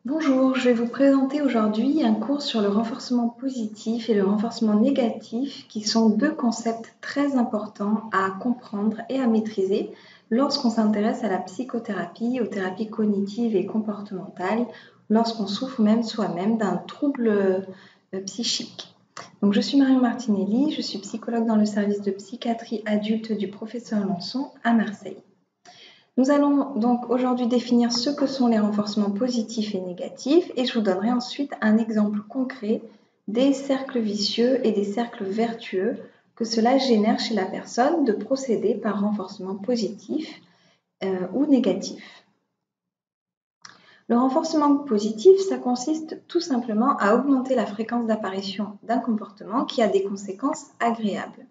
Bonjour, je vais vous présenter aujourd'hui un cours sur le renforcement positif et le renforcement négatif qui sont deux concepts très importants à comprendre et à maîtriser lorsqu'on s'intéresse à la psychothérapie, aux thérapies cognitives et comportementales, lorsqu'on souffre même soi-même d'un trouble psychique. Donc, je suis Marion Martinelli, je suis psychologue dans le service de psychiatrie adulte du professeur Lançon à Marseille. Nous allons donc aujourd'hui définir ce que sont les renforcements positifs et négatifs et je vous donnerai ensuite un exemple concret des cercles vicieux et des cercles vertueux que cela génère chez la personne de procéder par renforcement positif ou négatif. Le renforcement positif, ça consiste tout simplement à augmenter la fréquence d'apparition d'un comportement qui a des conséquences agréables.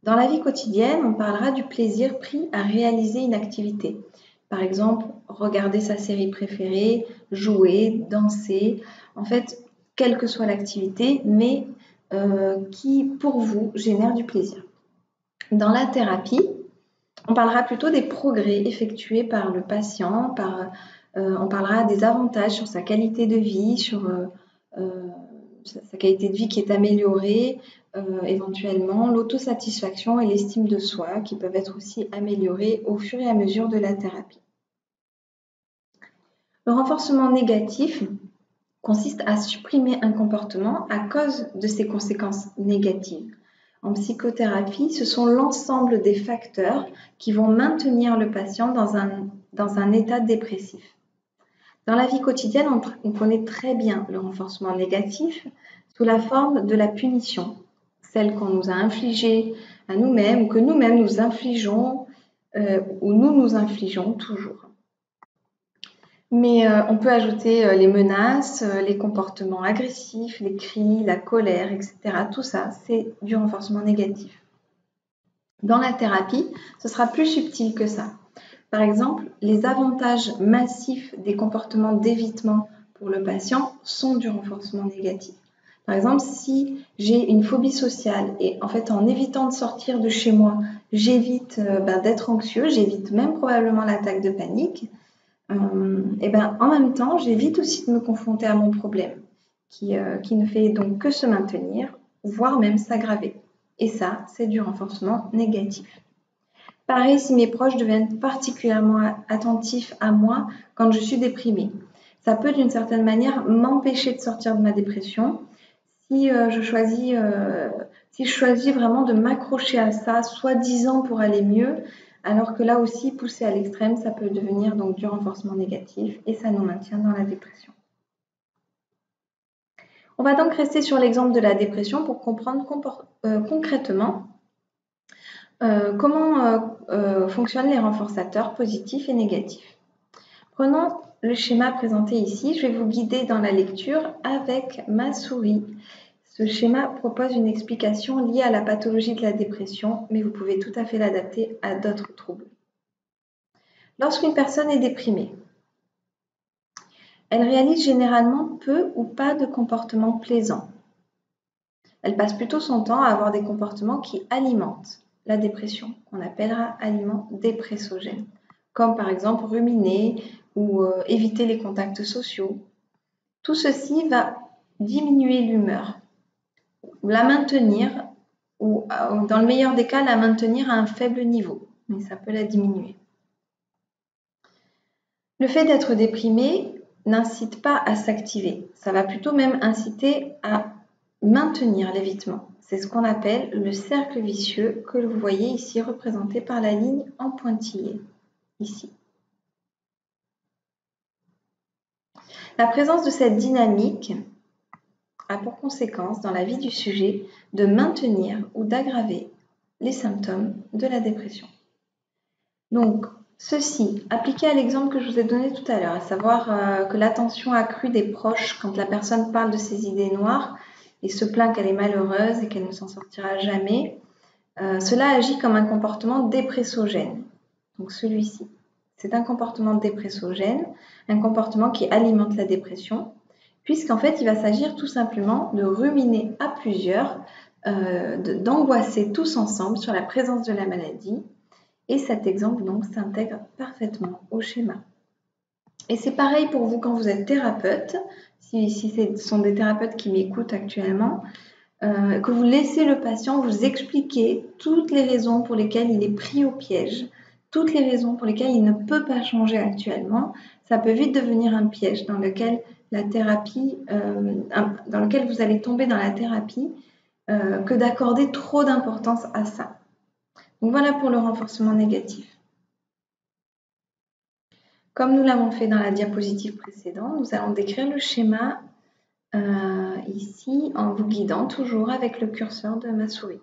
Dans la vie quotidienne, on parlera du plaisir pris à réaliser une activité. Par exemple, regarder sa série préférée, jouer, danser, en fait, quelle que soit l'activité, mais qui, pour vous, génère du plaisir. Dans la thérapie, on parlera plutôt des progrès effectués par le patient, on parlera des avantages sur sa qualité de vie, sur sa qualité de vie qui est améliorée, éventuellement l'autosatisfaction et l'estime de soi qui peuvent être aussi améliorées au fur et à mesure de la thérapie. Le renforcement négatif consiste à supprimer un comportement à cause de ses conséquences négatives. En psychothérapie, ce sont l'ensemble des facteurs qui vont maintenir le patient dans un état dépressif. Dans la vie quotidienne, on connaît très bien le renforcement négatif sous la forme de la punition, celle qu'on nous a infligée à nous-mêmes ou que nous-mêmes nous infligeons ou nous nous infligeons toujours. Mais on peut ajouter les menaces, les comportements agressifs, les cris, la colère, etc. Tout ça, c'est du renforcement négatif. Dans la thérapie, ce sera plus subtil que ça. Par exemple, les avantages massifs des comportements d'évitement pour le patient sont du renforcement négatif. Par exemple, si j'ai une phobie sociale et en fait en évitant de sortir de chez moi, j'évite d'être anxieux, j'évite même probablement l'attaque de panique, et en même temps, j'évite aussi de me confronter à mon problème qui ne fait donc que se maintenir, voire même s'aggraver. Et ça, c'est du renforcement négatif. Pareil si mes proches deviennent particulièrement attentifs à moi quand je suis déprimée. Ça peut d'une certaine manière m'empêcher de sortir de ma dépression si je choisis vraiment de m'accrocher à ça, soi-disant pour aller mieux, alors que là aussi, poussé à l'extrême, ça peut devenir donc du renforcement négatif et ça nous maintient dans la dépression. On va donc rester sur l'exemple de la dépression pour comprendre concrètement comment fonctionnent les renforçateurs positifs et négatifs. Prenons le schéma présenté ici, je vais vous guider dans la lecture avec ma souris. Ce schéma propose une explication liée à la pathologie de la dépression, mais vous pouvez tout à fait l'adapter à d'autres troubles. Lorsqu'une personne est déprimée, elle réalise généralement peu ou pas de comportements plaisants. Elle passe plutôt son temps à avoir des comportements qui alimentent la dépression, qu'on appellera aliments dépressogènes, comme par exemple ruminer ou éviter les contacts sociaux. Tout ceci va diminuer l'humeur, la maintenir, ou dans le meilleur des cas, la maintenir à un faible niveau, mais ça peut la diminuer. Le fait d'être déprimé n'incite pas à s'activer, ça va plutôt même inciter à maintenir l'évitement. C'est ce qu'on appelle le cercle vicieux que vous voyez ici représenté par la ligne en pointillé, ici. La présence de cette dynamique a pour conséquence dans la vie du sujet de maintenir ou d'aggraver les symptômes de la dépression. Donc, ceci, appliqué à l'exemple que je vous ai donné tout à l'heure, à savoir que l'attention accrue des proches quand la personne parle de ses idées noires et se plaint qu'elle est malheureuse et qu'elle ne s'en sortira jamais, cela agit comme un comportement dépressogène. Donc celui-ci, c'est un comportement dépressogène, un comportement qui alimente la dépression, puisqu'en fait, il va s'agir tout simplement de ruminer à plusieurs, d'angoisser tous ensemble sur la présence de la maladie. Et cet exemple donc s'intègre parfaitement au schéma. Et c'est pareil pour vous quand vous êtes thérapeute, si ce sont des thérapeutes qui m'écoutent actuellement, que vous laissez le patient vous expliquer toutes les raisons pour lesquelles il est pris au piège, toutes les raisons pour lesquelles il ne peut pas changer actuellement, ça peut vite devenir un piège dans lequel la thérapie, dans lequel vous allez tomber dans la thérapie, que d'accorder trop d'importance à ça. Donc voilà pour le renforcement négatif. Comme nous l'avons fait dans la diapositive précédente, nous allons décrire le schéma ici en vous guidant toujours avec le curseur de ma souris.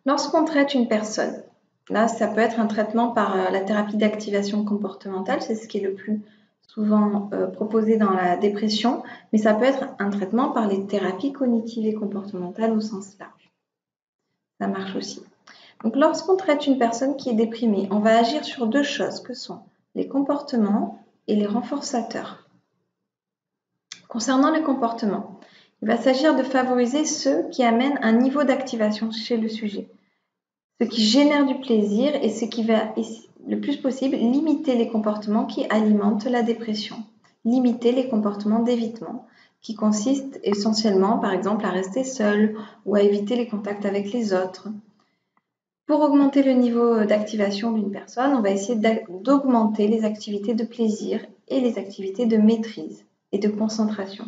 Lorsqu'on traite une personne, là ça peut être un traitement par la thérapie d'activation comportementale, c'est ce qui est le plus souvent proposé dans la dépression, mais ça peut être un traitement par les thérapies cognitives et comportementales au sens large. Ça marche aussi. Donc lorsqu'on traite une personne qui est déprimée, on va agir sur deux choses que sont les comportements et les renforçateurs. Concernant les comportements, il va s'agir de favoriser ceux qui amènent un niveau d'activation chez le sujet, ce qui génère du plaisir et ce qui va le plus possible limiter les comportements qui alimentent la dépression, limiter les comportements d'évitement qui consistent essentiellement par exemple à rester seul ou à éviter les contacts avec les autres. Pour augmenter le niveau d'activation d'une personne, on va essayer d'augmenter les activités de plaisir et les activités de maîtrise et de concentration.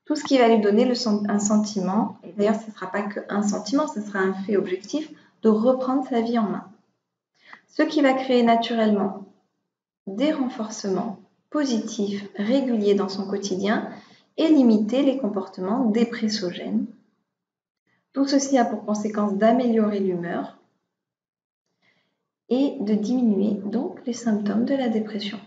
Tout ce qui va lui donner un sentiment, et d'ailleurs ce ne sera pas qu'un sentiment, ce sera un fait objectif, de reprendre sa vie en main. Ce qui va créer naturellement des renforcements positifs réguliers dans son quotidien et limiter les comportements dépressogènes. Tout ceci a pour conséquence d'améliorer l'humeur et de diminuer donc les symptômes de la dépression.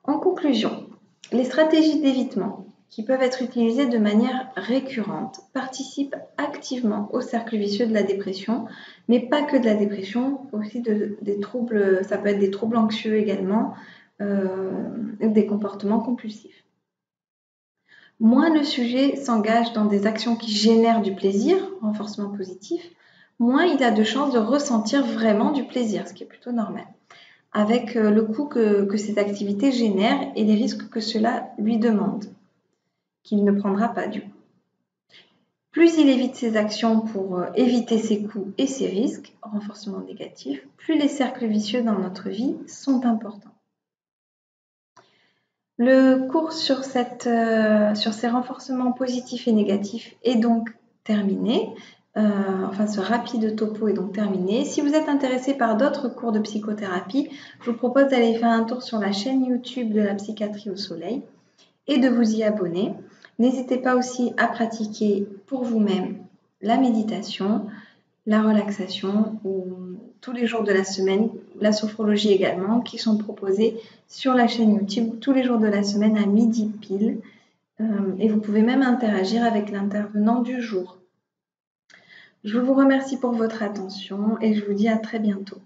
En conclusion, les stratégies d'évitement qui peuvent être utilisées de manière récurrente participent activement au cercle vicieux de la dépression, mais pas que de la dépression, aussi des troubles, ça peut être des troubles anxieux également, des comportements compulsifs. Moins le sujet s'engage dans des actions qui génèrent du plaisir, renforcement positif, moins il a de chances de ressentir vraiment du plaisir, ce qui est plutôt normal, avec le coût que ces activités génèrent et les risques que cela lui demande, qu'il ne prendra pas du coup. Plus il évite ses actions pour éviter ses coûts et ses risques, renforcement négatif, plus les cercles vicieux dans notre vie sont importants. Le cours sur ces renforcements positifs et négatifs est donc terminé. Ce rapide topo est donc terminé. Si vous êtes intéressé par d'autres cours de psychothérapie, je vous propose d'aller faire un tour sur la chaîne YouTube de la psychiatrie au soleil et de vous y abonner. N'hésitez pas aussi à pratiquer pour vous-même la méditation, la relaxation ou tous les jours de la semaine, la sophrologie également, qui sont proposés sur la chaîne YouTube tous les jours de la semaine à midi pile. Et vous pouvez même interagir avec l'intervenant du jour. Je vous remercie pour votre attention et je vous dis à très bientôt.